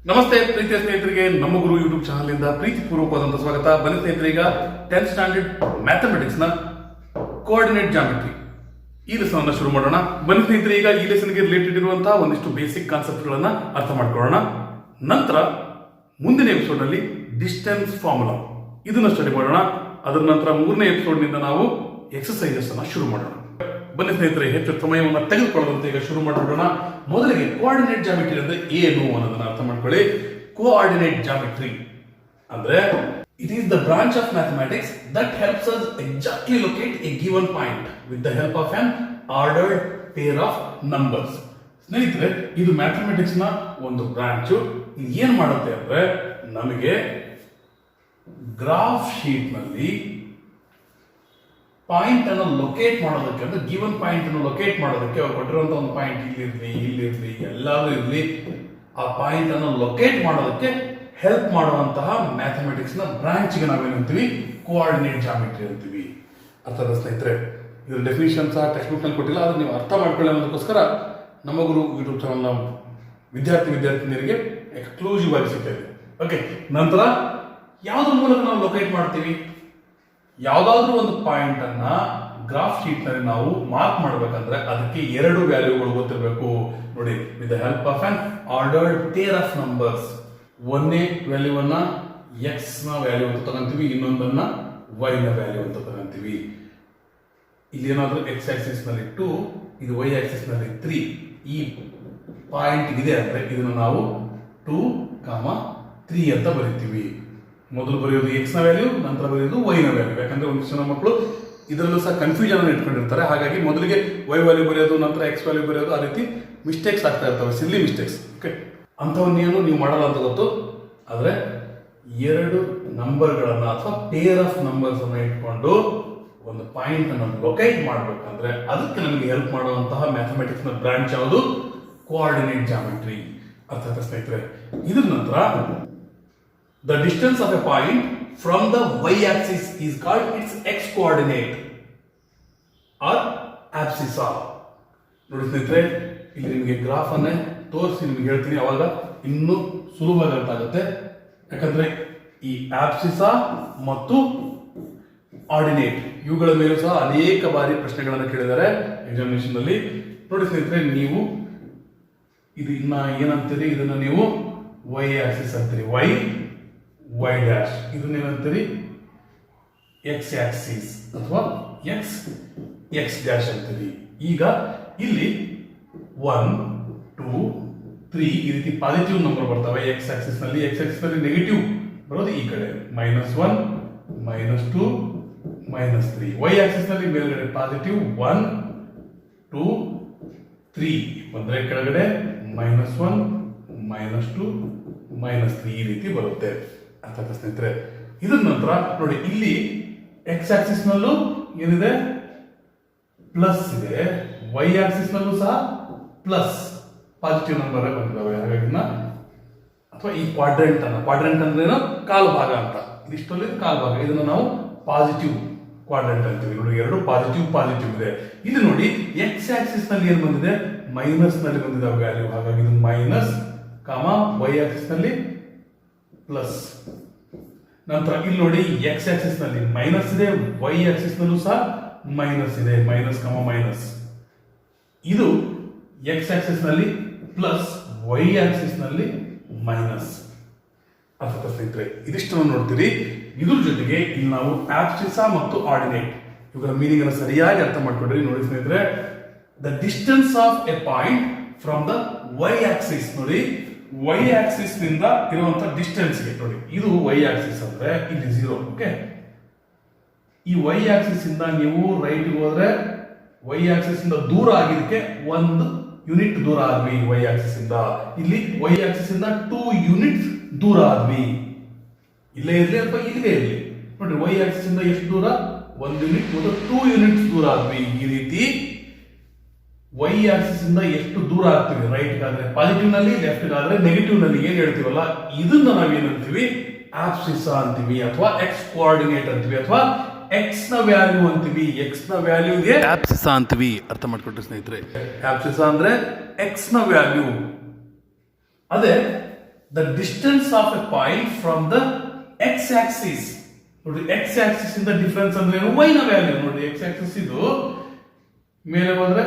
ನಮಸ್ತೆ ಪ್ರೀತಿಯ ಸ್ನೇಹಿತರಿಗೆ ನಮ್ಮ ಗುರು ಯೂಟ್ಯೂಬ್ ಚಾನಲ್ ಇಂದ ಪ್ರೀತಿಪೂರ್ವಕವಾದಂತಹ ಸ್ವಾಗತ. ಬನ್ನಿ ಸ್ನೇಹಿತರೆ, ಈಗ 10th ಸ್ಟ್ಯಾಂಡರ್ಡ್ ಮ್ಯಾಥಮೆಟಿಕ್ಸ್ ನ ಕೋಆರ್ಡಿನೇಟ್ ಜಾಮೆಟ್ರಿ ಈ ಲೆಸನ್ ಅನ್ನು ಶುರು ಮಾಡೋಣ. ಬನ್ನಿ ಸ್ನೇಹಿತರೆ, ಈಗ ಈ ಲೆಸನ್ಗೆ ರಿಲೇಟೆಡ್ ಇರುವಂತಹ ಒಂದಿಷ್ಟು ಬೇಸಿಕ್ ಕಾನ್ಸೆಪ್ಟ್ ಗಳನ್ನ ಅರ್ಥ ಮಾಡ್ಕೊಳ್ಳೋಣ. ನಂತರ ಮುಂದಿನ ಎಪಿಸೋಡ್ ನಲ್ಲಿ ಡಿಸ್ಟೆನ್ಸ್ ಫಾರ್ಮುಲಾ ಇದನ್ನ ಸ್ಟಡಿ ಮಾಡೋಣ. ಅದರ ನಂತರ ಮೂರನೇ ಎಪಿಸೋಡ್ ನಿಂದ ನಾವು ಎಕ್ಸರ್ಸೈಸಸ್ ಅನ್ನ ಶುರು ಮಾಡೋಣ. ಬನ್ನಿ ಸ್ನೇಹಿತರೆ, ಹೆಚ್ಚು ಸಮಯವನ್ನು ತೆಗೆದುಕೊಳ್ಳದಂತೆ ಈಗ ಶುರು ಮಾಡೋಣ. ಮೊದಲಿಗೆ ಕೋಆರ್ಡಿನೇಟ್ ಜಾಮೆಟ್ರಿ ಅಂದ್ರೆ ಏನು ಅನ್ನೋದನ್ನ ಅರ್ಥ ಮಾಡ್ಕೊಳ್ಳಿ. ಕೋಆರ್ಡಿನೇಟ್ ಜಾಮೆಟ್ರಿ ಅಂದ್ರೆ it is the branch of mathematics that helps us exactly locate a given point with the help of an ordered pair of numbers. ಸ್ನೇಹಿತರೆ, ಇದು ಮ್ಯಾಥಮೆಟಿಕ್ಸ್ ನ ಒಂದು ಬ್ರಾಂಚ್. ಇದು ಏನ್ ಮಾಡುತ್ತೆ ಅಂದ್ರೆ ನಮಗೆ ಗ್ರಾಫ್ ಶೀಟ್ ನಲ್ಲಿ ಪಾಯಿಂಟ್ ಅನ್ನು ಲೊಕೇಟ್ ಮಾಡೋದಕ್ಕೆ, ಅಂದ್ರೆ ಗಿವನ್ ಪಾಯಿಂಟ್ ಅನ್ನು ಲೊಕೇಟ್ ಮಾಡೋದಕ್ಕೆ ಅವ್ರು ಕೊಟ್ಟಿರುವಂತಹ ಒಂದು ಪಾಯಿಂಟ್ ಇಲ್ಲಿರ್ಲಿ ಎಲ್ಲಾದ್ರೂ ಇರ್ಲಿ, ಆ ಪಾಯಿಂಟ್ ಅನ್ನು ಲೊಕೇಟ್ ಮಾಡೋದಕ್ಕೆ ಹೆಲ್ಪ್ ಮಾಡುವಂತಹ ಮ್ಯಾಥಮೆಟಿಕ್ಸ್ ನ ಬ್ರಾಂಚ್ ಗೆ ನಾವೇನಂತೀವಿ, ಕೋಆರ್ಡಿನೇಟ್ ಜಾಮೆಟ್ರಿ ಅಂತೀವಿ. ಅರ್ಥದ ಸ್ನೇಹಿತರೆ, ಇದ್ರ ಡೆಫಿನಿಷನ್ ಸಹ ಟೆಕ್ಸ್ಟ್ ಬುಕ್ ನಲ್ಲಿ ಕೊಟ್ಟಿಲ್ಲ, ಅದನ್ನ ನೀವು ಅರ್ಥ ಮಾಡ್ಕೊಳ್ಳಿ ಅನ್ನೋದಕ್ಕೋಸ್ಕರ ನಮ್ಮ ಗುರು ಯೂಟ್ಯೂಬ್ ಚಾನಲ್ ನ ವಿದ್ಯಾರ್ಥಿನಿಯರಿಗೆ ಎಕ್ಸ್ಕ್ಲೂಸಿವ್ ಆಗಿ ಸಿಗ್ತಾ ಇದೆ. ಓಕೆ, ನಂತರ ಯಾವ್ದ್ರ ಮೂಲಕ ನಾವು ಲೊಕೇಟ್ ಮಾಡ್ತೀವಿ, ಯಾವ್ದಾದ್ರೂ ಒಂದು ಪಾಯಿಂಟ್ ಅನ್ನ ಗ್ರಾಫ್ ಶೀಟ್ ನಲ್ಲಿ ನಾವು ಮಾರ್ಕ್ ಮಾಡ್ಬೇಕಂದ್ರೆ ಅದಕ್ಕೆ ಎರಡು ವ್ಯಾಲ್ಯೂಗಳು ಗೊತ್ತಿರಬೇಕು. ನೋಡಿ, with the help of an ordered pair of numbers. ಒಂದೇ ವ್ಯಾಲ್ಯೂವನ್ನ ಎಕ್ಸ್ ನ ವ್ಯಾಲ್ಯೂ ಅಂತ ತಗೊಂತೀವಿ, ಇನ್ನೊಂದನ್ನ ವೈ ನ ವ್ಯಾಲ್ಯೂ ಅಂತ ತಗೊಂತೀವಿ. ಇಲ್ಲಿ ಏನಾದ್ರೂ ಎಕ್ಸ್ ಆಕ್ಸಿಸ್ ನಲ್ಲಿ 2, ಇದು ವೈ ಆಕ್ಸಿಸ್ ನಲ್ಲಿ 3 ಈ ಪಾಯಿಂಟ್ ಇದೆ ಅಂದ್ರೆ ಇದನ್ನ ನಾವು 2, 3 ಅಂತ ಬರೀತೀವಿ. ಮೊದಲು ಬರೆಯೋದು ಎಕ್ಸ್ ನ ವ್ಯಾಲ್ಯೂ, ನಂತರ ಬರೆಯೋದು ವೈ ನ ವ್ಯಾಲ್ಯೂ. ಯಾಕಂದ್ರೆ ಒಂದಿಷ್ಟು ಜನ ಮಕ್ಕಳು ಇದರಲ್ಲೂ ಸಹ ಕನ್ಫ್ಯೂಷನ್ ಅನ್ನು ಇಟ್ಕೊಂಡಿರ್ತಾರೆ. ಹಾಗಾಗಿ ಮೊದಲಿಗೆ ವೈ ವ್ಯಾಲ್ಯೂ ಬರೆಯೋದು, ನಂತರ ಎಕ್ಸ್ ವ್ಯಾಲ್ಯೂ ಬರೆಯೋದು, ಆ ರೀತಿ ಮಿಸ್ಟೇಕ್ಸ್ ಆಗ್ತಾ ಇರ್ತವೆ, ಸಿಲ್ಲಿ ಮಿಸ್ಟೇಕ್ಸ್. ಓಕೆ, ಅಂಥವನ್ನೇನು ನೀವು ಮಾಡಲ್ಲ ಅಂತ ಗೊತ್ತು. ಆದ್ರೆ ಎರಡು ನಂಬರ್ಗಳನ್ನ ಅಥವಾ ಪೇರ್ ಆಫ್ ನಂಬರ್ಸ್ ಅನ್ನ ಇಟ್ಕೊಂಡು ಒಂದು ಪಾಯಿಂಟ್ ಅನ್ನು ಲೊಕೇಟ್ ಮಾಡ್ಬೇಕಂದ್ರೆ ಅದಕ್ಕೆ ನಮಗೆ ಹೆಲ್ಪ್ ಮಾಡುವಂತಹ ಮ್ಯಾಥಮೆಟಿಕ್ಸ್ ನ ಬ್ರಾಂಚ್ ಯಾವುದು, ಕೋಆರ್ಡಿನೇಟ್ ಜಾಮೆಟ್ರಿ. ಅರ್ಥಾತ್ ಸ್ನೇಹಿತರೆ, ಇದ್ರ ನಂತರ the distance of a point from the y-axis is called its x-coordinate or abscissa. ನೋಡಿ ಸ್ನೇಹಿತರೆ, ಇಲ್ಲಿ ನಿಮಗೆ ಗ್ರಾಫ್ ಅನ್ನೇ ತೋರಿಸಿ ನಿಮಗೆ ಹೇಳ್ತೀನಿ, ಅವಾಗ ಇನ್ನೂ ಸುಲಭವಾಗಿ ಅರ್ಥ ಆಗುತ್ತೆ. ಯಾಕಂದ್ರೆ ಈ ಆಬ್ಸಿಸಾ ಮತ್ತು ಆರ್ಡಿನೇಟ್ ಇವುಗಳ ಮೇಲೂ ಸಹ ಅನೇಕ ಬಾರಿ ಪ್ರಶ್ನೆಗಳನ್ನು ಕೇಳಿದ್ದಾರೆ ಎಕ್ಸಾಮಿನೇಷನ್ ನಲ್ಲಿ. ನೋಡಿ ಸ್ನೇಹಿತರೆ, ನೀವು ಇದು ಇನ್ನ ಏನಂತೀರಿ, ಇದನ್ನ ನೀವು ವೈ ಆಕ್ಸಿಸ್ ಅಂತೀರಿ, ವೈ ಡ್ಯಾಶ್. ಇದನ್ನೇನಂತೀರಿ, ಎಕ್ಸ್ ಆಕ್ಸಿಸ್ ಅಥವಾ ಎಕ್ಸ್ ಡ್ಯಾಶ್ ಅಂತೀರಿ. ಈಗ ಇಲ್ಲಿ 1, 2, 3 ಈ ರೀತಿ ಪಾಸಿಟಿವ್ ನಂಬರ್ ಬರ್ತವೆ ಎಕ್ಸ್ ಆಕ್ಸಿಸ್ ನಲ್ಲಿ. ಎಕ್ಸ್ ಆಕ್ಸಿಸ್ ನಲ್ಲಿ ನೆಗೆಟಿವ್ ಬರೋದು ಈ ಕಡೆ, -1, -2, -3. ವೈ ಆಕ್ಸಿಸ್ ನಲ್ಲಿ ಮೇಲ್ಗಡೆ ಪಾಸಿಟಿವ್ 1, 2, 3 ಬಂದ್ರೆ ಕೆಳಗಡೆ -1, -2, -3 ಈ ರೀತಿ ಬರುತ್ತೆ. ಅರ್ಥ ಸ್ನೇಹಿತರೆ, ಇದ್ರ ನಂತರ ನೋಡಿ, ಇಲ್ಲಿ ಎಕ್ಸ್ ಆಕ್ಸಿಸ್ ನಲ್ಲೂ ಏನಿದೆ, ಪ್ಲಸ್ ಇದೆ, ವೈ ಆಕ್ಸಿಸ್ ನಲ್ಲೂ ಸಹ ಪ್ಲಸ್ ಪಾಸಿಟಿವ್ ನಂಬರ್ ಬಂದಿದ್ದಾವೆ. ಹಾಗಾಗಿ ಅಥವಾ ಈ ಕ್ವಾಡ್ರೆಂಟ್ ಅಂದ್ರೆ ಕಾಲು ಭಾಗ ಅಂತ, ಇದಿಷ್ಟಲ್ಲಿ ಕಾಲು ಭಾಗ, ಇದನ್ನ ನಾವು ಪಾಸಿಟಿವ್ ಕ್ವಾಡ್ರೆಂಟ್ ಅಂತೀವಿ. ನೋಡಿ, ಎರಡು ಪಾಸಿಟಿವ್ ಇದೆ. ಇದು ನೋಡಿ, ಎಕ್ಸ್ ಆಕ್ಸಿಸ್ ನಲ್ಲಿ ಏನ್ ಬಂದಿದೆ, ಮೈನಸ್ ನಲ್ಲಿ ಬಂದಿದ್ದಾವೆ ವ್ಯಾಲ್ಯೂ. ಹಾಗಾಗಿ ಇದು ಮೈನಸ್, ವೈ ಆಕ್ಸಿಸ್ ನಲ್ಲಿ ಪ್ಲಸ್. ನಂತರ ಇಲ್ಲಿ ನೋಡಿ, ಎಕ್ಸ್ ಆಕ್ಸಿಸ್ ನಲ್ಲಿ ಮೈನಸ್ ಇದೆ, ವೈ ಆಕ್ಸಿಸ್ ನಲ್ಲೂ ಸಹ ಮೈನಸ್ ಇದೆ, ಮೈನಸ್. ಇದು ಎಕ್ಸ್ ಆಕ್ಸಿಸ್ ನಲ್ಲಿ ಪ್ಲಸ್, ವೈ ಆಕ್ಸಿಸ್ ನಲ್ಲಿ ಮೈನಸ್. ಅರ್ಥ ಸ್ನೇಹಿತರೆ, ಇದಿಷ್ಟನ್ನು ನೋಡ್ತೀರಿ. ಇದ್ರ ಜೊತೆಗೆ ಇಲ್ಲಿ ನಾವು ಆಬ್ಸಿಸಾ ಮತ್ತು ಆರ್ಡಿನೇಟ್ ಇವುಗಳ ಮೀನಿಂಗ್ ಅನ್ನು ಸರಿಯಾಗಿ ಅರ್ಥ ಮಾಡ್ಕೊಂಡ್ರಿ. ನೋಡಿ ಸ್ನೇಹಿತರೆ, the distance of a point from the y axis. ನೋಡಿ, ವೈ ಆಕ್ಸಿಸ್ ನಿಂದ ಇರುವಂತಹ ಡಿಸ್ಟೆನ್ಸ್ ಗೆ ನೋಡಿ, ಇದು ವೈ ಆಕ್ಸಿಸ್ ಅಂದ್ರೆ ಇಲ್ಲಿ 0. ಓಕೆ, ಈ ವೈ ಆಕ್ಸಿಸ್ ಇಂದ ನೀವು ರೈಟ್ ಹೋದ್ರೆ ವೈ ಆಕ್ಸಿಸ್ ಇಂದ ದೂರ ಆಗಿದ್ದಕ್ಕೆ 1 ಯೂನಿಟ್ ದೂರ ಆದ್ವಿ ವೈ ಆಕ್ಸಿಸ್ ಇಂದ. ಇಲ್ಲಿ ವೈ ಆಕ್ಸಿಸ್ ಇಂದ 2 ಯೂನಿಟ್ಸ್ ದೂರ ಆದ್ವಿ. ಇಲ್ಲೇ ಇರ್ಲಿ ಅಥವಾ ಇಲ್ಲೇ ಇರ್ಲಿ, ನೋಡ್ರಿ, ವೈ ಆಕ್ಸಿಸ್ ಇಂದ ಎಷ್ಟು ದೂರ, 1 ಯೂನಿಟ್ ಮತ್ತು 2 ಯೂನಿಟ್ಸ್ ದೂರ ಆದ್ವಿ. ಈ ರೀತಿ ವೈ ಆಕ್ಸಿಸ್ ಇಂದ ಎಷ್ಟು ದೂರ ಆಗ್ತೀವಿ, ರೈಟ್ ಗಾದ್ರೆ ಪಾಸಿಟಿವ್ ನಲ್ಲಿ, ಲೆಫ್ಟ್ ಗಾದ್ರೆ ನೆಗೆಟಿವ್ ನಲ್ಲಿ ಏನ್ ಹೇಳ್ತೀವಲ್ಲ, ಇದನ್ನ ನಾವೇನಂತೀವಿ, ಆಬ್ಸಿಸಾ ಅಂತೀವಿ, ಅಥವಾ ಎಕ್ಸ್ ಕೋಆರ್ಡಿನೇಟ್ ಅಂತೀವಿ, ಅಥವಾ ಎಕ್ಸ್ ನ ವ್ಯಾಲ್ಯೂ ಅಂತೀವಿ. ಎಕ್ಸ್ ನ ವ್ಯಾಲ್ಯೂಗೆ ಆಬ್ಸಿಸಾ ಅಂತೀವಿ. ಅರ್ಥ ಮಾಡ್ಕೊಟ್ರಿ ಸ್ನೇಹಿತರೆ, ಆಬ್ಸಿಸಾ ಅಂದ್ರೆ ಎಕ್ಸ್ ನ ವ್ಯಾಲ್ಯೂ. ಅದೇ the distance of a point from the X Axis. ನೋಡಿ ಎಕ್ಸ್ ಆಕ್ಸಿಸ್ ಇಂದ ಡಿಫರೆನ್ಸ್ ಅಂದ್ರೆ ಏನು? y ನ ವ್ಯಾಲ್ಯೂ. ನೋಡಿ ಎಕ್ಸ್ ಆಕ್ಸಿಸ್ ಇದು ಮೇಲೆ ಹೋದ್ರೆ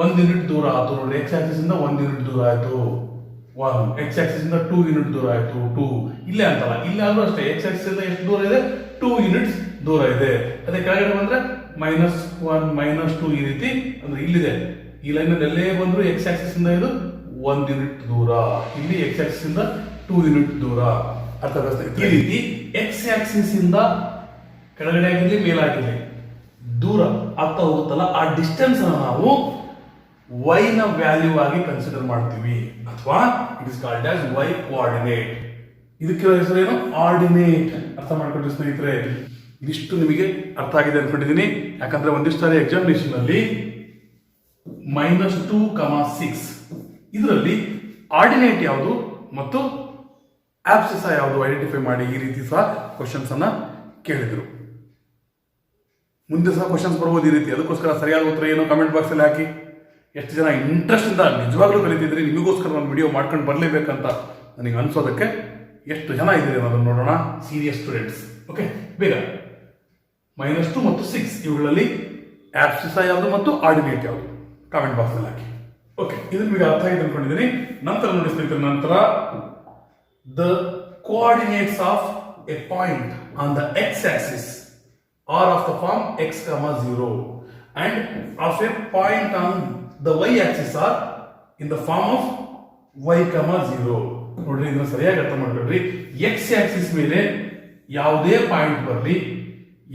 1 ಯೂನಿಟ್ ದೂರ ಆಯ್ತು. ನೋಡಿ ಎಕ್ಸ್ ಆಕ್ಸಿಸ್ ಇಂದ 1 ಯೂನಿಟ್ ದೂರ ಆಯ್ತು 1, ಎಕ್ಸ್ ಆಕ್ಸಿಸ್ ಇಂದ 2 ಯೂನಿಟ್ ದೂರ ಆಯ್ತು 2. ಇಲ್ಲೇ ಅಂತಲ್ಲ, ಇಲ್ಲಿ ಆದ್ರೂ ಅಷ್ಟೇ ಎಕ್ಸ್ ಆಕ್ಸಿಸ್ ಇಂದ ಎಷ್ಟು ದೂರ ಇದೆ? 2 ಯೂನಿಟ್ಸ್ ದೂರ ಇದೆ. ಅದೇ ಕೆಳಗಡೆ ಬಂದ್ರೆ -1 -2 ಈ ರೀತಿ ಅಂದ್ರೆ ಇಲ್ಲಿದೆ. ಈ ಲೈನ್ ಎಲ್ಲೇ ಬಂದ್ರು ಎಕ್ಸ್ ಆಕ್ಸಿಸ್ ಇಂದ ಇದು 1 ಯೂನಿಟ್ ದೂರ, ಇಲ್ಲಿ ಎಕ್ಸ್ ಆಕ್ಸಿಸ್ ಇಂದ 2 ಯೂನಿಟ್ ದೂರ. ಅರ್ಥ ಆಗ್ತದೆ? ಈ ರೀತಿ ಎಕ್ಸ್ ಆಕ್ಸಿಸ್ ಇಂದ ಕೆಳಗಡೆ ಆಗಿರ್ಲಿ ಮೇಲಾಗಿರ್ಲಿ ದೂರ ಆಗ್ತಾ ಹೋಗುತ್ತಲ್ಲ, ಆ ಡಿಸ್ಟೆನ್ಸ್ ಅನ್ನು ನಾವು y ನ ವ್ಯಾಲ್ಯೂ ಆಗಿ ಕನ್ಸಿಡರ್ ಮಾಡ್ತೀವಿ, ಅಥವಾ it is called as y coordinate. ಇದಕ್ಕೆ ಹೆಸರೇನು? ಆರ್ಡಿನೇಟ್. ಅರ್ಥ ಮಾಡ್ಕೊಂಡ್ರೆ ಸ್ನೇಹಿತರೆ, ಇದಿಷ್ಟು ನಿಮಗೆ ಅರ್ಥ ಆಗಿದೆ ಅನ್ಕೊಂಡಿದ್ದೀನಿ. ಯಾಕಂದ್ರೆ ಒಂದಿಷ್ಟು ಸಾರಿ ಎಕ್ಸಾಮಿನೇಷನ್ ಅಲ್ಲಿ -2,6 ಇದರಲ್ಲಿ ಆರ್ಡಿನೇಟ್ ಯಾವುದು ಮತ್ತು ಆಬ್ಸಿಸ ಯಾವುದು ಐಡೆಂಟಿಫೈ ಮಾಡಿ, ಈ ರೀತಿ ಸಹ ಕ್ವಶನ್ಸ್ ಅನ್ನ ಕೇಳಿದ್ರು. ಮುಂದೆ ಸಹ ಕ್ವಶನ್ಸ್ ಬರ್ಬೋದು ಈ ರೀತಿ. ಅದಕ್ಕೋಸ್ಕರ ಸರಿಯಾದ ಉತ್ತರ ಏನು ಕಮೆಂಟ್ ಬಾಕ್ಸ್ ಅಲ್ಲಿ ಹಾಕಿ. ಎಷ್ಟು ಜನ ಇಂಟ್ರೆಸ್ಟ್ ಇಂದ ನಿಜವಾಗ್ಲೂ ಕಲಿತಿದ್ರಿ, ನಿಮಗೋಸ್ಕರ ನಾನು ವಿಡಿಯೋ ಮಾಡ್ಕೊಂಡು ಬರಲೇಬೇಕಂತ ನನಗೆ ಅನ್ಸೋದಕ್ಕೆ ಎಷ್ಟು ಜನ ಇದ್ದೀರಿ ಅನ್ನೋದನ್ನು ನೋಡೋಣ. ಸೀರಿಯಸ್ ಸ್ಟೂಡೆಂಟ್ಸ್, ಓಕೆ, ಬೇಗ. -2 ಮತ್ತು 6 ಇವುಗಳಲ್ಲಿ ಆಬ್ಸಿಸ ಯಾವುದು ಮತ್ತು ಆರ್ಡಿನೇಟ್ ಯಾವುದು ಕಾಮೆಂಟ್ ಬಾಕ್ಸ್ ಅಲ್ಲಿ ಹಾಕಿ. ಓಕೆ, ಇದು ನಿಮಗೆ ಅರ್ಥ ಆಗಿದೆ ಅನ್ಕೊಂಡಿದ್ದೀನಿ. ನಂತರ ನೋಡಿ ಸ್ನೇಹಿತರೆ, ನಂತರ the coordinates of a point on the X Axis are of the form x, 0 and of a point on the y axis are in the form of y, 0. ನೋಡ್ರಿ, ಇದನ್ನ ಸರಿಯಾಗಿ ಅರ್ಥ ಮಾಡ್ಕೊಳ್ರಿ. ಎಕ್ಸ್ ಆಕ್ಸಿಸ್ ಮೇಲೆ ಯಾವುದೇ ಪಾಯಿಂಟ್ ಬರಲಿ,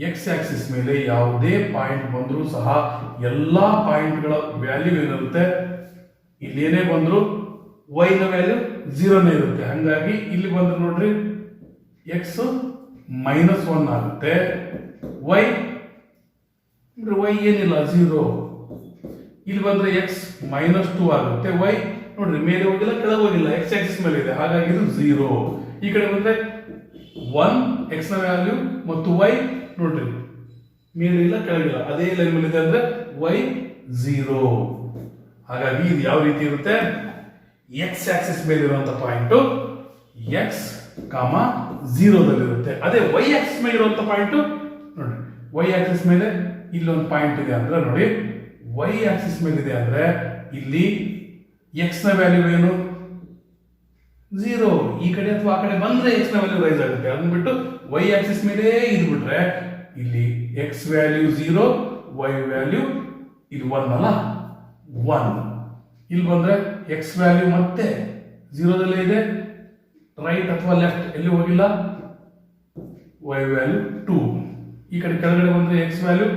X Axis ಮೇಲೆ ಯಾವುದೇ ಪಾಯಿಂಟ್ ಬಂದರೂ ಸಹ ಎಲ್ಲಾ ಪಾಯಿಂಟ್ಗಳ ವ್ಯಾಲ್ಯೂ ಏನಿರುತ್ತೆ, ಇಲ್ಲಿ ಏನೇ ಬಂದ್ರು y ನ ವ್ಯಾಲ್ಯೂ 0ನೇ ಇರುತ್ತೆ. ಹಂಗಾಗಿ ಇಲ್ಲಿ ಬಂದ್ರೆ ನೋಡ್ರಿ x -1 ಆಗುತ್ತೆ, y ಏನಿಲ್ಲ 0. ಇಲ್ಲಿ ಬಂದ್ರೆ x -2 ಆಗುತ್ತೆ, y ನೋಡ್ರಿ ಮೇಲೆ ಹೋಗಿಲ್ಲ ಕೆಳಗೆ ಹೋಗಿಲ್ಲ, x ಆಕ್ಸಿಸ್ ಮೇಲೆ ಇದೆ, ಹಾಗಾಗಿ ಇದು 0. ಈ ಕಡೆ ಬಂದ್ರೆ 1 x ನ ವ್ಯಾಲ್ಯೂ ಮತ್ತು y ನೋಡ್ರಿ ಮೇಲೆ ಇಲ್ಲ ಕೆಳಗಿಲ್ಲ, ಅದೇ ಲೈನ್ ಮೇಲೆ ಇದೆ ಅಂದ್ರೆ y 0. ಹಾಗಾಗಿ ಇದು ಯಾವ ರೀತಿ ಇರುತ್ತೆ? x ಆಕ್ಸಿಸ್ ಮೇಲೆ ಇರುವಂತ ಪಾಯಿಂಟ್ x, 0 ದಲ್ಲಿರುತ್ತೆ. ಅದೇ y ಆಕ್ಸಿಸ್ ಮೇಲೆ ಇರುವಂತ ಪಾಯಿಂಟ್ ನೋಡಿ, y ಆಕ್ಸಿಸ್ ಮೇಲೆ ಇಲ್ಲೊಂದು ಪಾಯಿಂಟ್ ಇದೆ ಅಂದ್ರೆ ನೋಡಿ, y ಆಕ್ಸಿಸ್ ಮೇಲೆ ಇದೆ ಅಂದ್ರೆ ಇಲ್ಲಿ x ನ ವ್ಯಾಲ್ಯೂ ಏನು? 0. ಈ ಕಡೆ ಅಥವಾ ಆ ಕಡೆ ಬಂದ್ರೆ x ನ ವ್ಯಾಲ್ಯೂ ರೈಸ್ ಆಗುತ್ತೆ. ಅದನ್ನ ಬಿಟ್ಟು y ಆಕ್ಸಿಸ್ ಮೇಲೆ ಇದು ಬಿಟ್ರೆ ಇಲ್ಲಿ x ವ್ಯಾಲ್ಯೂ 0, y ವ್ಯಾಲ್ಯೂ ಇದು 1 ಅಲ್ಲ, 1. ಇಲ್ಲಿ ಬಂದ್ರೆ x ವ್ಯಾಲ್ಯೂ ಮತ್ತೆ 0 ದಲ್ಲೇ ಇದೆ, ರೈಟ್ ಅಥವಾ ಲೆಫ್ಟ್ ಎಲ್ಲಿ ಹೋಗಿಲ್ಲ, y ವ್ಯಾಲ್ಯೂ 2. ಈ ಕಡೆ ಕೆಳಗಡೆ ಬಂದ್ರೆ x ವ್ಯಾಲ್ಯೂ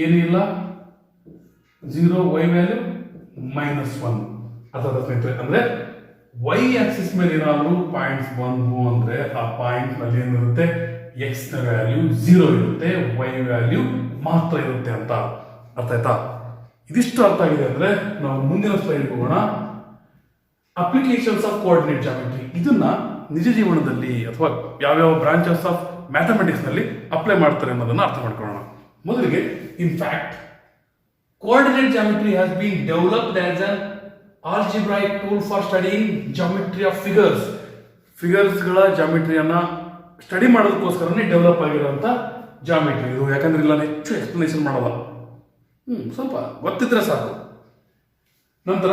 ಏನೂ ಇಲ್ಲ, 0, y ವ್ಯಾಲ್ಯೂ -1. ಅಥವಾ ಸ್ನೇಹಿತರೆ, ಅಂದ್ರೆ y ಆಕ್ಸಿಸ್ ಮೇಲೆ ಏನಾದ್ರು ಪಾಯಿಂಟ್ಸ್ ಬಂದ್ವು ಅಂದ್ರೆ ಆ ಪಾಯಿಂಟ್ ನಲ್ಲಿ ಏನಿರುತ್ತೆ, x ನ ವ್ಯಾಲ್ಯೂ 0 ಇರುತ್ತೆ, y ವ್ಯಾಲ್ಯೂ ಮಾತ್ರ ಇರುತ್ತೆ ಅಂತ. ಅರ್ಥ ಆಯ್ತಾ? ಇದಿಷ್ಟು ಅರ್ಥ ಆಗಿದೆ ಅಂದ್ರೆ ನಾವು ಮುಂದಿನ ಸ್ಲೈಡ್ ಹೋಗೋಣ. Applications of coordinate geometry. ಇದನ್ನ ನಿಜ ಜೀವನದಲ್ಲಿ ಅಥವಾ ಯಾವ್ಯಾವ ಬ್ರಾಂಚಸ್ ಆಫ್ ಮ್ಯಾಥಮೆಟಿಕ್ಸ್ ನಲ್ಲಿ ಅಪ್ಲೈ ಮಾಡ್ತಾರೆ ಅನ್ನೋದನ್ನ ಅರ್ಥ ಮಾಡ್ಕೊಳ್ಳೋಣ. ಮೊದಲಿಗೆ, in fact coordinate geometry has been developed as an algebraic tool for studying geometry of figures. Figures ಗಳ ಜಾಮೆಟ್ರಿಯನ್ನ ಸ್ಟಡಿ ಮಾಡೋದಕ್ಕೋಸ್ಕರನೇ ಡೆವಲಪ್ ಆಗಿರುವಂತ ಜಾಮೆಟ್ರಿ ಇದು. ಯಾಕಂದ್ರೆ ಇಲ್ಲ ಹೆಚ್ಚು ಎಕ್ಸ್ಪ್ಲನೇಷನ್ ಮಾಡಲ್ಲ, ಸ್ವಲ್ಪ ಗೊತ್ತಿದ್ರೆ ಸಾಕು. ನಂತರ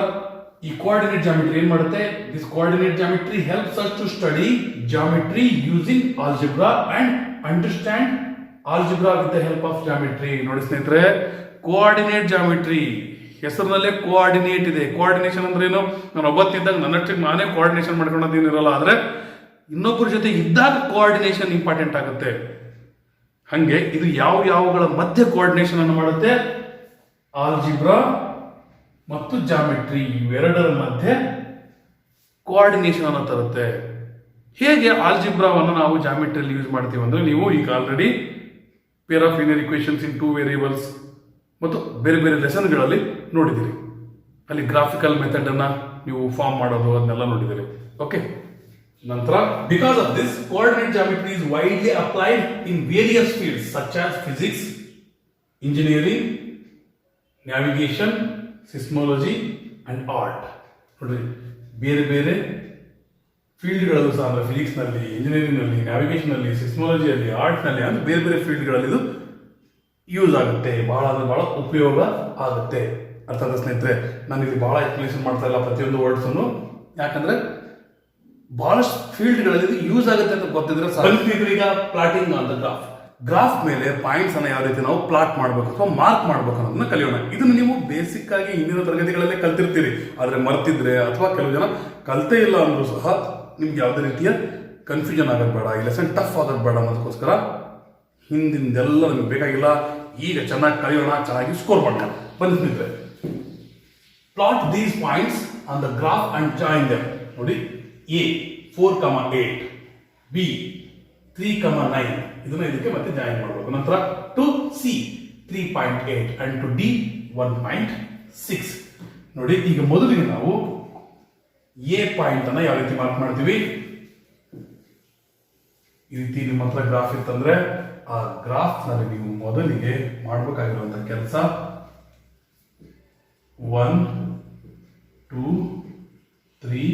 ಈ ಕೋಆರ್ಡಿನೇಟ್ ಜಾಮೆಟ್ರಿ ಏನ್ ಮಾಡುತ್ತೆ? This coordinate geometry helps us to study geometry using algebra and understand algebra with the help of geometry. ನೋಡಿ ಸ್ನೇಹಿತರೆ, ಕೋಆರ್ಡಿನೇಟ್ ಜಾಮೆಟ್ರಿ ಹೆಸರಿನಲ್ಲೇ ಕೋಆರ್ಡಿನೇಟ್ ಇದೆ. ಕೋಆರ್ಡಿನೇಷನ್ ಅಂದ್ರೆ ಏನು? ನಾನು ಒಬ್ಬತ್ತಿದ್ದಾಗ ನನ್ನಷ್ಟಕ್ಕೆ ನಾನೇ ಕೋಆರ್ಡಿನೇಷನ್ ಮಾಡ್ಕೊಳ್ಳೋದೇನಿರಲ್ಲ, ಆದ್ರೆ ಇನ್ನೊಬ್ಬರ ಜೊತೆ ಇದ್ದಾಗ ಕೋಆರ್ಡಿನೇಷನ್ ಇಂಪಾರ್ಟೆಂಟ್ ಆಗುತ್ತೆ. ಹಂಗೆ ಇದು ಯಾವ್ಯಾವುಗಳ ಮಧ್ಯೆ ಕೋಆರ್ಡಿನೇಷನ್ ಅನ್ನು ಮಾಡುತ್ತೆ? ಆಲ್ಜಿಬ್ರಾ ಮತ್ತು ಜಾಮೆಟ್ರಿ ಇವೆರಡರ ಮಧ್ಯೆ ಕೋಆರ್ಡಿನೇಷನ್ ಅನ್ನು ತರುತ್ತೆ. ಹೇಗೆ ಆಲ್ಜಿಬ್ರಾವನ್ನು ನಾವು ಜಾಮೆಟ್ರಿಯಲ್ಲಿ ಯೂಸ್ ಮಾಡ್ತೀವಿ ಅಂದ್ರೆ, ನೀವು ಈಗ already pair of linear equations in 2 variables ಮತ್ತು ಬೇರೆ ಬೇರೆ ಲೆಸನ್ಗಳಲ್ಲಿ ನೋಡಿದಿರಿ. ಅಲ್ಲಿ ಗ್ರಾಫಿಕಲ್ ಮೆಥಡ್ ಅನ್ನ ನೀವು ಫಾರ್ಮ್ ಮಾಡೋದು ಅದನ್ನೆಲ್ಲ ನೋಡಿದಿರಿ. ಓಕೆ, ನಂತರ because of this coordinate geometry is widely applied in various fields such as physics, engineering, navigation, seismology and art. ನೋಡ್ರಿ, ಬೇರೆ ಬೇರೆ ಫೀಲ್ಡ್ಗಳಲ್ಲೂ ಸಹ ಅಂದರೆ ಫಿಸಿಕ್ಸ್ನಲ್ಲಿ, ಇಂಜಿನಿಯರಿಂಗ್ನಲ್ಲಿ, ನ್ಯಾವಿಗೇಷನಲ್ಲಿ, ಸಿಸ್ಮಾಲಜಿಯಲ್ಲಿ, ಆರ್ಟ್ನಲ್ಲಿ ಅಂದರೆ ಬೇರೆ ಬೇರೆ ಫೀಲ್ಡ್ಗಳಲ್ಲಿ ಇದು ಯೂಸ್ ಆಗುತ್ತೆ, ಬಹಳ ಅಂದರೆ ಬಹಳ ಉಪಯೋಗ ಆಗುತ್ತೆ. ಅರ್ಥ ಆದ ಸ್ನೇಹಿತರೆ? ನಾನು ಇಲ್ಲಿ ಬಹಳ ಎಕ್ಸ್ಪ್ಲೇಷನ್ ಮಾಡ್ತಾ ಇಲ್ಲ ಪ್ರತಿಯೊಂದು ವರ್ಡ್ಸನ್ನು, ಯಾಕಂದ್ರೆ ಬಹಳಷ್ಟು ಫೀಲ್ಡ್ಗಳಲ್ಲಿ ಇದು ಯೂಸ್ ಆಗುತ್ತೆ ಅಂತ ಗೊತ್ತಿದ್ರೆ ಸ್ನೇಹಿತರೆ. ಈಗ ಪ್ಲಾಟಿಂಗ್ ಆನ್ ದ ಗ್ರಾಫ್ ಮೇಲೆ ಪಾಯಿಂಟ್ಸ್ ಅನ್ನ ಯಾವ ರೀತಿ ನಾವು ಪ್ಲಾಟ್ ಮಾಡಬೇಕು ಅಥವಾ ಮಾರ್ಕ್ ಮಾಡಬೇಕು ಅನ್ನೋದನ್ನ ಕಲಿಯೋಣ. ಇದನ್ನು ನೀವು ಬೇಸಿಕ್ ಆಗಿ ಹಿಂದಿನ ತರಗತಿಗಳಲ್ಲೇ ಕಲ್ತಿರ್ತೀರಿ, ಆದ್ರೆ ಮರ್ತಿದ್ರೆ ಅಥವಾ ಕೆಲವು ಜನ ಕಲ್ತೇ ಇಲ್ಲ ಅಂದ್ರೂ ಸಹ ನಿಮ್ಗೆ ಯಾವುದೇ ರೀತಿಯ ಕನ್ಫ್ಯೂಷನ್ ಆಗೋದು ಬೇಡ, ಈ ಲೆಸನ್ ಟಫ್ ಆಗೋದು ಬೇಡ ಅನ್ನೋದಕ್ಕೋಸ್ಕರ ಹಿಂದಿಂದೆಲ್ಲ ನಮ್ಗೆ ಬೇಕಾಗಿಲ್ಲ. ಈಗ ಚೆನ್ನಾಗಿ ಕಲಿಯೋಣ, ಚೆನ್ನಾಗಿ ಸ್ಕೋರ್ ಮಾಡೋಣ. ಬನ್ನಿ ಸ್ನೇಹಿತರೆ, plot these points on the graph and join them. ನೋಡಿ, A 4,8, B 3,9 ಇದನ್ನ ಇದಕ್ಕೆ ಮತ್ತೆ ಜಾಯಿನ್ ಮಾಡಬೇಕು. ನಂತರ to C 3.8 and to D 1.6. ನೋಡಿ, ಈಗ ಮೊದಲಿಗೆ ನಾವು A ಪಾಯಿಂಟ್ ಅನ್ನ ಯಾವ ರೀತಿ ಮಾರ್ಕ್ ಮಾಡ್ತೀವಿ? ಈ ರೀತಿ ನಿಮ್ಮ ಹತ್ರ ಗ್ರಾಫ್ ಇತ್ತಂದ್ರೆ ಆ ಗ್ರಾಫ್ ನಲ್ಲಿ ನೀವು ಮೊದಲಿಗೆ ಮಾಡಬೇಕಾಗಿರುವಂತಹ ಕೆಲಸ 1 2 3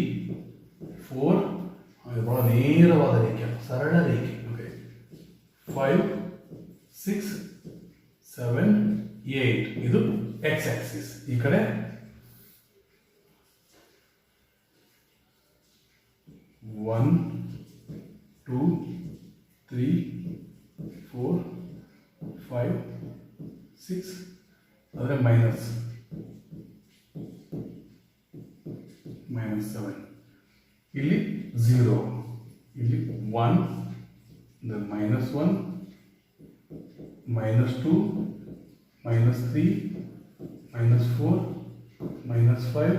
4 ಬಹಳ ನೇರವಾದ ರೇಖೆ, ಸರಳ ರೇಖೆ. 5 6 7 8 ಇದು ಎಕ್ಸ್ ಆಕ್ಸಿಸ್. ಈ ಕಡೆ 1 2 3 4 5 6 ಅಂದರೆ ಮೈನಸ್ 7, ಇಲ್ಲಿ 0, ಇಲ್ಲಿ 1, then -1, -2, -3, -4, -5,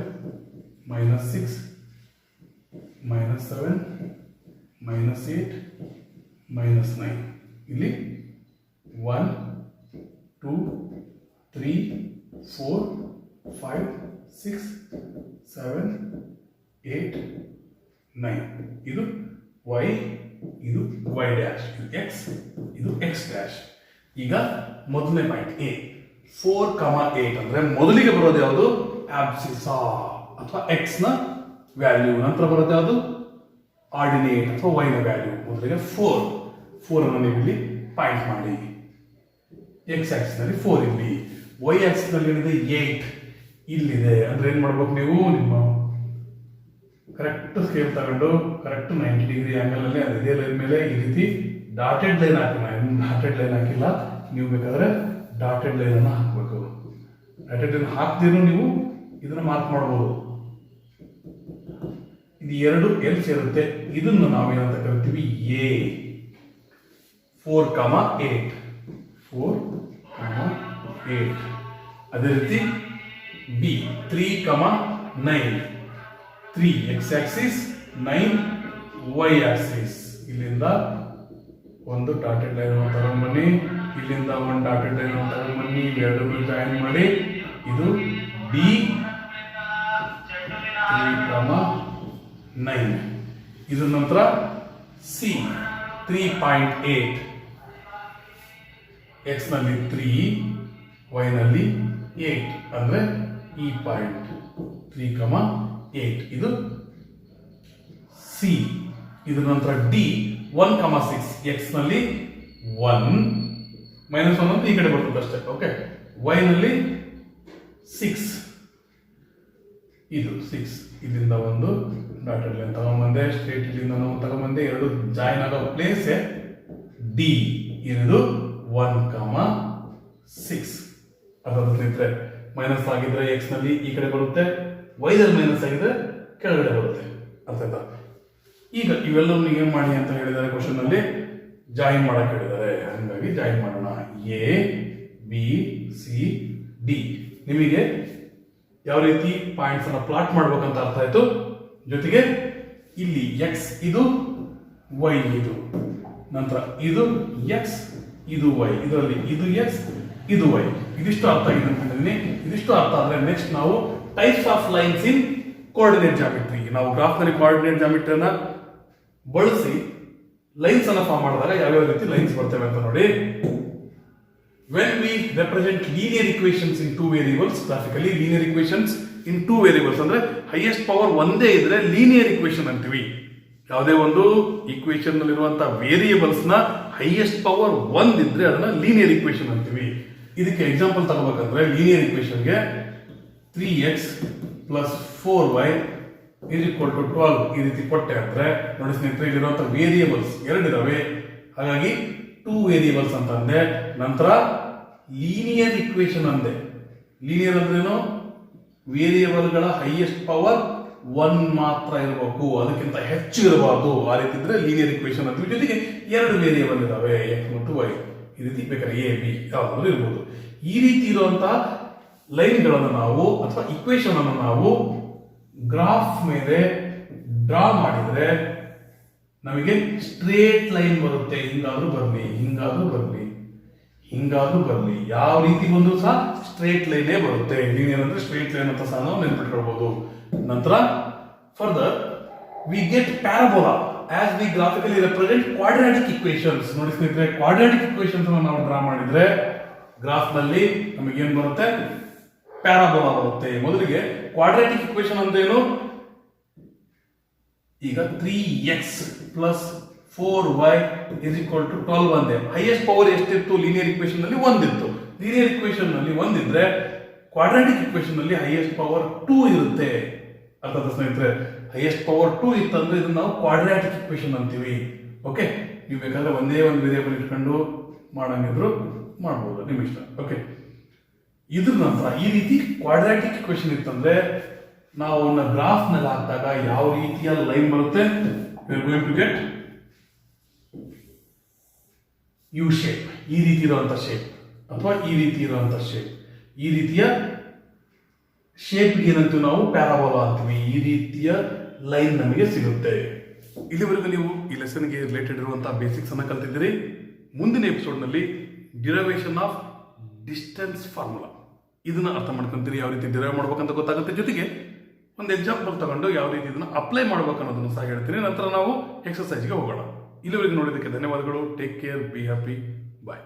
-6, -7, -8, -9. ಇಲ್ಲಿ 1 2 3 4 5 6 7 8 9. ಇದು y, ಇದು y ಡ್ಯಾಶ್, ಇದು x, ಇದು x ಡ್ಯಾಶ್. ಈಗ ಮೊದಲನೇ ಪಾಯಿಂಟ್ A 4,8 ಅಂದ್ರೆ ಮೊದಲಿಗೆ ಬರೋದು ಯಾವುದು? ಆಬ್ಸಿಸಾ ಅಥವಾ x ನ ವ್ಯಾಲ್ಯೂ. ನಂತರ ಬರೋದು ಯಾವುದು? ಆರ್ಡಿನೇಟ್ ಅಥವಾ y ನ ವ್ಯಾಲ್ಯೂ. ಮೊದಲಿಗೆ 4 ಅನ್ನು ನೀವು ಇಲ್ಲಿ ಪಾಯಿಂಟ್ ಮಾಡಿ. x ಆಕ್ಸಿಸ್ ನಲ್ಲಿ 4 ಇಲ್ಲಿ, y ಆಕ್ಸಿಸ್ ನಲ್ಲಿ ಏನಿದೆ? 8 ಇಲ್ಲಿದೆ. ಅಂದ್ರೆ ಏನ್ ಮಾಡ್ಬೇಕು ನೀವು? ನಿಮ್ಮ ಕರೆಕ್ಟ್ ಸ್ಕೇಲ್ ತಗೊಂಡು ಕರೆಕ್ಟ್ 90 ಡಿಗ್ರಿ ಆಂಗಲ್ ಅಲ್ಲಿ ಅದೇ ಲೈನ್ ಮೇಲೆ ಈ ರೀತಿ ಡಾಟೆಡ್ ಲೈನ್ ಹಾಕಿ. ನಾನು ಡಾಟೆಡ್ ಲೈನ್ ಹಾಕಿಲ್ಲ, ನೀವು ಬೇಕಾದ್ರೆ ಡಾಟೆಡ್ ಲೈನ್ ಅನ್ನು ಹಾಕಬೇಕು. ಡಾಟೆಡ್ ಲೈನ್ ಹಾಕ್ದಿರೋ ನೀವು ಇದನ್ನ ಮಾರ್ಕ್ ಮಾಡಬಹುದು. ಇದು ಎರಡು ಎಲ್ಲಿ ಸೇರುತ್ತೆ? ಇದನ್ನು ನಾವೇನಂತ ಕರಿತೀವಿ? A 4,8 4,8. ಅದೇ ರೀತಿ B 3,9 3 x Axis 9 y Axis. ಇಲ್ಲಿಂದ ಒಂದು ಡಾಟೆಡ್ ಲೈನ್ ಅನ್ನು ತಗೊಂಡ್ಬನ್ನಿ, ಇಲ್ಲಿಂದ ಒಂದು ಡಾಟೆಡ್ ಲೈನ್ ಅನ್ನು ತಗೊಂಡ್ಬನ್ನಿ, ಇವೆರಡನ್ನು ಜಾಯಿನ್ ಮಾಡಿ. ಇದು D 3,9. ಇದ್ರ ನಂತರ C 3.8, x ನಲ್ಲಿ 3 y ನಲ್ಲಿ 8 ಅಂದ್ರೆ ಈ ಪಾಯಿಂಟ್ 3,8 ಇದು C. ಇದರ ನಂತರ D 1,6, x ನಲ್ಲಿ 1 -1 ಅಂತ ಈ ಕಡೆ ಬರ್ತದೆ ಅಷ್ಟೇ. ಓಕೆ, y ನಲ್ಲಿ 6, ಇದು 6. ಇಲ್ಲಿಂದ ಒಂದು ಡಾಟೆಡ್ ಲೈನ್ ತಗೊಂಡ್ಬಂದೆ, ಸ್ಟ್ರೇಟ್ ಇಲ್ಲಿಂದ ತಗೊಂಡ್ಬಂದೆ, ಎರಡು ಜಾಯಿನ್ ಆಗೋ ಪ್ಲೇಸ್ D. ಇದು 1,6. ಅದರ ಸ್ನೇಹಿತರೆ ಮೈನಸ್ ಆಗಿದ್ರೆ x ನಲ್ಲಿ ಈ ಕಡೆ ಬರುತ್ತೆ, y ದಲ್ಲಿ ಮೈನಸ್ ಆಗಿದ್ರೆ ಕೆಳಗಡೆ ಬರುತ್ತೆ. ಅರ್ಥ ಆಯ್ತಾ? ಈಗ ಇವೆಲ್ಲವನ್ನು ಏನ್ ಮಾಡಿ ಅಂತ ಹೇಳಿದ್ದಾರೆ ಕ್ವಶನ್ ಅಲ್ಲಿ? ಜಾಯಿನ್ ಮಾಡಕ್ ಹೇಳಿದ್ದಾರೆ. ಹಾಗಾಗಿ ಜಾಯಿನ್ ಮಾಡೋಣ. A B C D. ನಿಮಗೆ ಯಾವ ರೀತಿ ಪಾಯಿಂಟ್ಸ್ ಅನ್ನ ಪ್ಲಾಟ್ ಮಾಡ್ಬೇಕಂತ ಅರ್ಥ ಆಯ್ತು. ಜೊತೆಗೆ ಇಲ್ಲಿ x ಇದು y ಇದು, ನಂತರ ಇದು x ಇದು y, ಇದರಲ್ಲಿ ಇದು x ಇದು y. ಇದಿಷ್ಟು ಅರ್ಥ ಆಗಿದೆ ಅನ್ಕೊಂಡಿದ್ದೀನಿ. ಇದಿಷ್ಟು ಅರ್ಥ ಆದ್ರೆ ನೆಕ್ಸ್ಟ್ ನಾವು types of lines in coordinate geometry. ನಾವು ಗ್ರಾಫ್ ನಲ್ಲಿ ಕೋಆರ್ಡಿನೇಟ್ ಜಾಮಿಟ್ರಿಯನ್ನ ಬಳಸಿ ಲೈನ್ಸ್ ಅನ್ನ ಫಾರ್ಮ್ ಮಾಡಿದಾಗ ಯಾವ್ಯಾವ ರೀತಿ ಲೈನ್ಸ್ ಬರ್ತವೆ ಅಂತ ನೋಡಿ. When we represent linear equations in two variables, graphically linear equations in two variables ಅಂದ್ರೆ ಹೈಯೆಸ್ಟ್ ಪವರ್ ಒಂದೇ ಇದ್ರೆ ಲೀನಿಯರ್ ಇಕ್ವೇಶನ್ ಅಂತೀವಿ. ಯಾವುದೇ ಒಂದು ಈಕ್ವೇಶನ್ ನಲ್ಲಿರುವಂತಹ ವೇರಿಯೇಬಲ್ಸ್ ನ ಹೈಯೆಸ್ಟ್ ಪವರ್ 1 ಇದ್ರೆ ಅದನ್ನ ಲೀನಿಯರ್ ಈಕ್ವೇಶನ್ ಅಂತೀವಿ. ಇದಕ್ಕೆ ಎಕ್ಸಾಂಪಲ್ ತಗೋಬೇಕಂದ್ರೆ ಲೀನಿಯರ್ ಈಕ್ವೇಶನ್ಗೆ 3x ಪ್ಲಸ್ 4y = 12 ಈ ರೀತಿ ಕೊಟ್ಟೆ ಅಂದ್ರೆ ನೋಡಿ ಸ್ನೇಹಿತರೆ, ಇಲ್ಲಿರುವಂತಹ ವೇರಿಯೇಬಲ್ಸ್ 2 ಇದಾವೆ, ಹಾಗಾಗಿ 2 ವೇರಿಯೇಬಲ್ಸ್ ಅಂತ ಅಂದೆ. ನಂತರ ಲೀನಿಯರ್ ಈಕ್ವೇಶನ್ ಅಂದೆ. ಲೀನಿಯರ್ ಅಂದ್ರೇನು? ವೇರಿಯೇಬಲ್ಗಳ ಹೈಯೆಸ್ಟ್ ಪವರ್ 1 ಮಾತ್ರ ಇರಬೇಕು, ಅದಕ್ಕಿಂತ ಹೆಚ್ಚು ಇರಬಾರ್ದು. ಆ ರೀತಿ ಇದ್ರೆ ಲೀನಿಯರ್ ಈಕ್ವೇಶನ್ ಅಂತೀವಿ. ಜೊತೆಗೆ 2 ವೇರಿಯೇಬಲ್ ಇದಾವೆ, x ಮತ್ತು y. ಈ ರೀತಿ ಬೇಕಾದ್ರೆ a b ಯಾವ್ದಾದ್ರು ಇರ್ಬೋದು. ಈ ರೀತಿ ಇರುವಂತಹ ಲೈನ್ಗಳನ್ನು ನಾವು ಅಥವಾ ಈಕ್ವೇಶನ್ ಅನ್ನು ನಾವು ಗ್ರಾಫ್ ಮೇಲೆ ಡ್ರಾ ಮಾಡಿದ್ರೆ ನಮಗೆ ಸ್ಟ್ರೇಟ್ ಲೈನ್ ಬರುತ್ತೆ. ಹಿಂಗಾದ್ರೂ ಬರಲಿ, ಹಿಂಗಾದ್ರೂ ಬರಲಿ, ಹಿಂಗಾದ್ರೂ ಬರಲಿ, ಯಾವ ರೀತಿ ಬಂದರೂ ಸಹ ಸ್ಟ್ರೇಟ್ ಲೈನೇ ಬರುತ್ತೆ. ಲೀನಿಯರ್ ಅಂದ್ರೆ ಸ್ಟ್ರೇಟ್ ಲೈನ್ ಅಂತ ಸಹ ನಾವು ನೆನಪಿಟ್ಕೊಳ್ಬಹುದು. ನಂತರ further we get parabola as we graphically represent quadratic equations. ನೋಡಿ ಸ್ನೇಹಿತರೆ, ಕ್ವಾಡ್ರಾಟಿಕ್ ಇಕ್ವೇಶನ್ಸ್ ನಾವು ಡ್ರಾ ಮಾಡಿದ್ರೆ ಗ್ರಾಫ್ ನಲ್ಲಿ ನಮಗೆ ಏನ್ ಬರುತ್ತೆ? ಪ್ಯಾರಾಬೋಲಾ ಬರುತ್ತೆ. ಮೊದಲಿಗೆ ಕ್ವಾಡ್ರಾಟಿಕ್ ಇಕ್ವೇಶನ್ ಅಂದ್ರೇನು? ಈಗ 3x ಪ್ಲಸ್ 4y = 12 ಅಂದೆ. ಹೈಯೆಸ್ಟ್ ಪವರ್ ಎಷ್ಟಿತ್ತು? ಲೀನಿಯರ್ ಇಕ್ವೇಶನ್ ನಲ್ಲಿ 1 ಇತ್ತು. ಲೀನಿಯರ್ ಇಕ್ವೇಶನ್ ನಲ್ಲಿ 1 ಇದ್ರೆ ಕ್ವಾಡ್ರಾಟಿಕ್ ಇಕ್ವೇಶನ್ ನಲ್ಲಿ ಹೈಯೆಸ್ಟ್ ಪವರ್ 2 ಇರುತ್ತೆ. ಅರ್ಥಾತ್ ಸ್ನೇಹಿತರೆ, ಹೈಯೆಸ್ಟ್ ಪವರ್ 2 ಇತ್ತಂದ್ರೆ ಇದನ್ನ ನಾವು ಕ್ವಾಡ್ರಾಟಿಕ್ ಇಕ್ವೇಶನ್ ಅಂತೀವಿ. ಓಕೆ, ನೀವು ಬೇಕಾದ್ರೆ ಒಂದೇ ಒಂದು ವೇರಿಯೇಬಲ್ ಇಟ್ಕೊಂಡು ಮಾಡಂಗಿದ್ರು ಮಾಡಬಹುದು, ನಿಮ್ಮ ಇಷ್ಟ. ಓಕೆ, ಇದ್ರ ನಂತರ ಈ ರೀತಿ ಕ್ವಾಡ್ರಾಟಿಕ್ ಇಕ್ವೇಶನ್ ಇತ್ತಂದ್ರೆ ನಾವು ಗ್ರಾಫ್ ನಲ್ಲಿ ಹಾಕಿದಾಗ ಯಾವ ರೀತಿಯ ಲೈನ್ ಬರುತ್ತೆ? We are going to get U shape. ಈ ರೀತಿ ಇರುವಂತಹ ಶೇಪ್ ಅಥವಾ ಈ ರೀತಿ ಇರುವಂತಹ ಶೇಪ್. ಈ ರೀತಿಯ ಶೇಪ್ ಏನಂತೀವಿ ನಾವು? ಪ್ಯಾರಾಬೋಲಾ ಅಂತೀವಿ. ಈ ರೀತಿಯ ಲೈನ್ ನಮಗೆ ಸಿಗುತ್ತೆ. ಇಲ್ಲಿವರೆಗೂ ನೀವು ಈ ಲೆಸನ್ಗೆ ರಿಲೇಟೆಡ್ ಇರುವಂತಹ ಬೇಸಿಕ್ಸ್ ಅನ್ನ ಕಲ್ತಿದ್ದೀರಿ. ಮುಂದಿನ ಎಪಿಸೋಡ್ ನಲ್ಲಿ ಡಿರೈವೇಶನ್ ಆಫ್ ಡಿಸ್ಟೆನ್ಸ್ ಫಾರ್ಮುಲಾ ಇದನ್ನ ಅರ್ಥ ಮಾಡ್ಕೊಂತೀರಿ. ಯಾವ ರೀತಿ ಡಿರೈವ್ ಮಾಡ್ಬೇಕಂತ ಗೊತ್ತಾಗುತ್ತೆ. ಜೊತೆಗೆ ಒಂದು ಎಕ್ಸಾಂಪಲ್ ತಗೊಂಡು ಯಾವ ರೀತಿ ಇದನ್ನ ಅಪ್ಲೈ ಮಾಡ್ಬೇಕು ಅನ್ನೋದನ್ನು ಸಹ ಹೇಳ್ತೀನಿ. ನಂತರ ನಾವು ಎಕ್ಸರ್ಸೈಜ್ಗೆ ಹೋಗೋಣ. ಇಲ್ಲಿವರೆಗೆ ನೋಡಿದ್ದಕ್ಕೆ ಧನ್ಯವಾದಗಳು. Take care, be happy, bye.